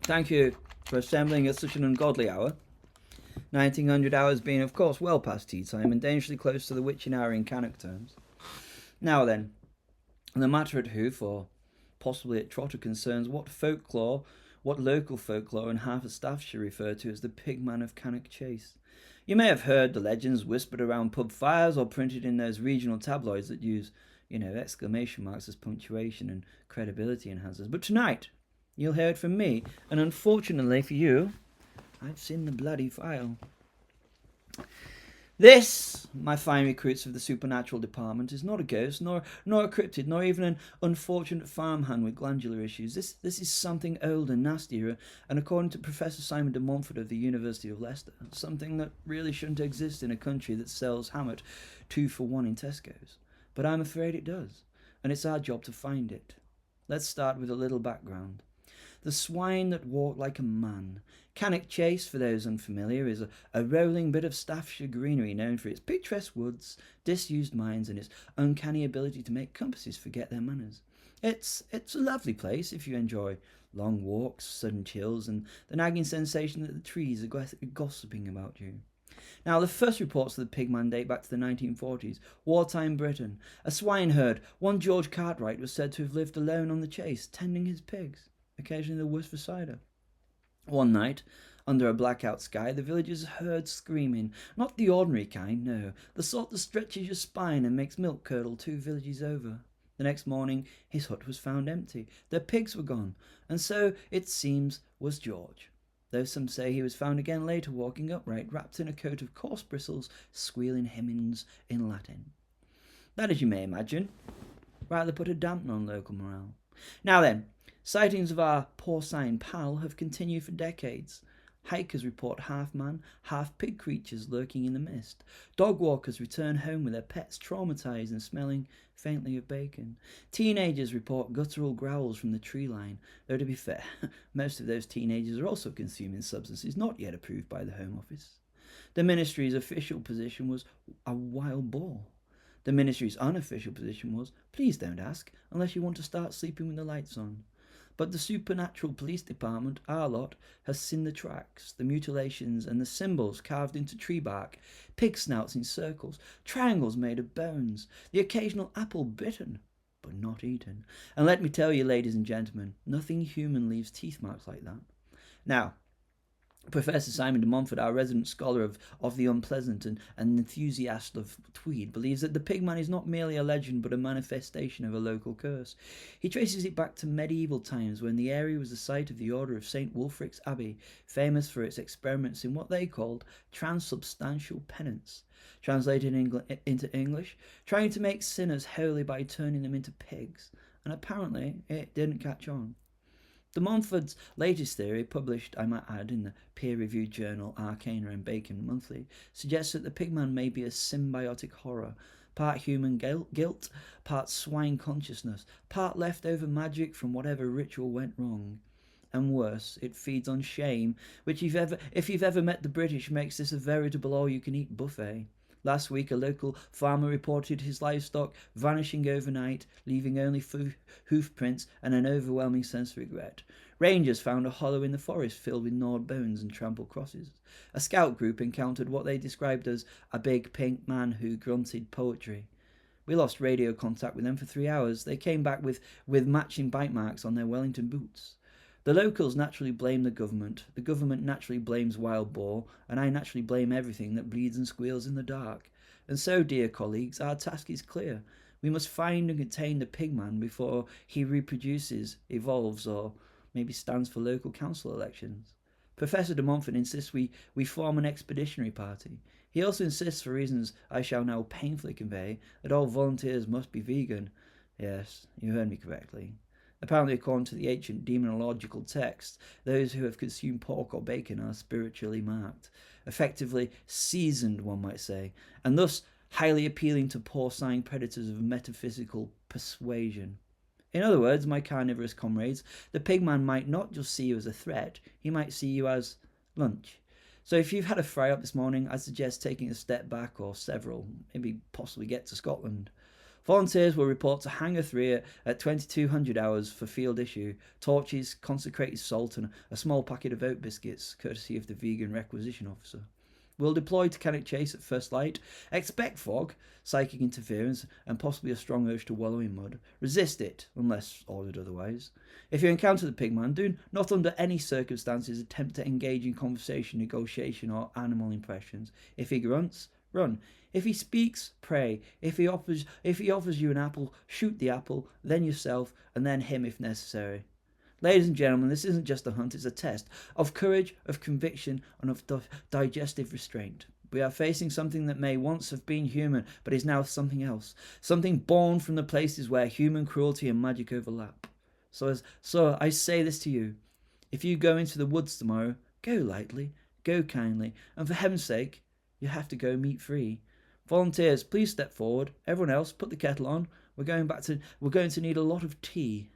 Thank you for assembling at such an ungodly hour. 1900 hours being, of course, well past tea time and dangerously close to the witching hour in Cannock terms. Now then, the matter at Hoof, or possibly at Trotter, concerns what local folklore in half of Staffordshire refer to as the Pigman of Cannock Chase. You may have heard the legends whispered around pub fires or printed in those regional tabloids that use, exclamation marks as punctuation and credibility enhancers. But tonight, you'll hear it from me, and unfortunately for you, I've seen the bloody file. This, my fine recruits of the supernatural department, is not a ghost, nor a cryptid, nor even an unfortunate farmhand with glandular issues. This is something old and nastier, and according to Professor Simon de Montfort of the University of Leicester, something that really shouldn't exist in a country that sells hammered 2 for 1 in Tesco's. But I'm afraid it does, and it's our job to find it. Let's start with a little background. The Swine That Walked Like a Man. Cannock Chase, for those unfamiliar, is a rolling bit of Staffordshire greenery known for its picturesque woods, disused mines, and its uncanny ability to make compasses forget their manners. It's a lovely place if you enjoy long walks, sudden chills, and the nagging sensation that the trees are gossiping about you. Now, the first reports of the Pigman date back to the 1940s, wartime Britain. A swineherd, one George Cartwright, was said to have lived alone on the chase, tending his pigs. Occasionally the worse for cider. One night, under a blackout sky, the villagers heard screaming. Not the ordinary kind, no. The sort that stretches your spine and makes milk curdle 2 villages over. The next morning, his hut was found empty. Their pigs were gone, and so, it seems, was George. Though some say he was found again later walking upright, wrapped in a coat of coarse bristles, squealing hymns in Latin. That, as you may imagine, rightly put a dampener on local morale. Now then, sightings of our porcine pal have continued for decades. Hikers report half-man, half-pig creatures lurking in the mist. Dog walkers return home with their pets traumatised and smelling faintly of bacon. Teenagers report guttural growls from the tree line, though to be fair, most of those teenagers are also consuming substances not yet approved by the Home Office. The Ministry's official position was a wild boar. The Ministry's unofficial position was, please don't ask, unless you want to start sleeping with the lights on. But the supernatural police department, our lot, has seen the tracks, the mutilations, and the symbols carved into tree bark, pig snouts in circles, triangles made of bones, the occasional apple bitten, but not eaten. And let me tell you, ladies and gentlemen, nothing human leaves teeth marks like that. Now, Professor Simon de Montfort, our resident scholar of the unpleasant and enthusiast of Tweed, believes that the Pigman is not merely a legend but a manifestation of a local curse. He traces it back to medieval times when the area was the site of the order of St. Wulfric's Abbey, famous for its experiments in what they called transubstantial penance. Translated into English, trying to make sinners holy by turning them into pigs, and apparently it didn't catch on. De Montfort's latest theory, published, I might add, in the peer-reviewed journal Arcana and Bacon Monthly, suggests that the Pigman may be a symbiotic horror, part human guilt, part swine consciousness, part leftover magic from whatever ritual went wrong. And worse, it feeds on shame, which if you've ever met the British, makes this a veritable all-you-can-eat buffet. Last week, a local farmer reported his livestock vanishing overnight, leaving only hoof prints and an overwhelming sense of regret. Rangers found a hollow in the forest filled with gnawed bones and trampled crosses. A scout group encountered what they described as a big pink man who grunted poetry. We lost radio contact with them for 3 hours. They came back with matching bite marks on their Wellington boots. The locals naturally blame the government naturally blames wild boar, and I naturally blame everything that bleeds and squeals in the dark. And so, dear colleagues, our task is clear. We must find and contain the Pigman before he reproduces, evolves, or maybe stands for local council elections. Professor de Montfort insists we form an expeditionary party. He also insists, for reasons I shall now painfully convey, that all volunteers must be vegan. Yes, you heard me correctly. Apparently, according to the ancient demonological texts, those who have consumed pork or bacon are spiritually marked, effectively seasoned, one might say, and thus highly appealing to porcine predators of metaphysical persuasion. In other words, my carnivorous comrades, the Pigman might not just see you as a threat, he might see you as lunch. So if you've had a fry-up this morning, I suggest taking a step back or several, maybe possibly get to Scotland. Volunteers will report to Hangar 3 at 2200 hours for field issue. Torches, consecrated salt, and a small packet of oat biscuits, courtesy of the vegan requisition officer. We'll deploy to Cannock Chase at first light. Expect fog, psychic interference, and possibly a strong urge to wallow in mud. Resist it, unless ordered otherwise. If you encounter the Pigman, do not under any circumstances attempt to engage in conversation, negotiation, or animal impressions. If he grunts, run. If he speaks, pray. If he offers you an apple, shoot the apple, then yourself, and then him if necessary. Ladies and gentlemen, this isn't just a hunt, it's a test of courage, of conviction, and of digestive restraint. We are facing something that may once have been human, but is now something else. Something born from the places where human cruelty and magic overlap. So I say this to you. If you go into the woods tomorrow, go lightly, go kindly, and for heaven's sake, you have to go meat-free. Volunteers, please step forward. Everyone else, put the kettle on. We're going to need a lot of tea.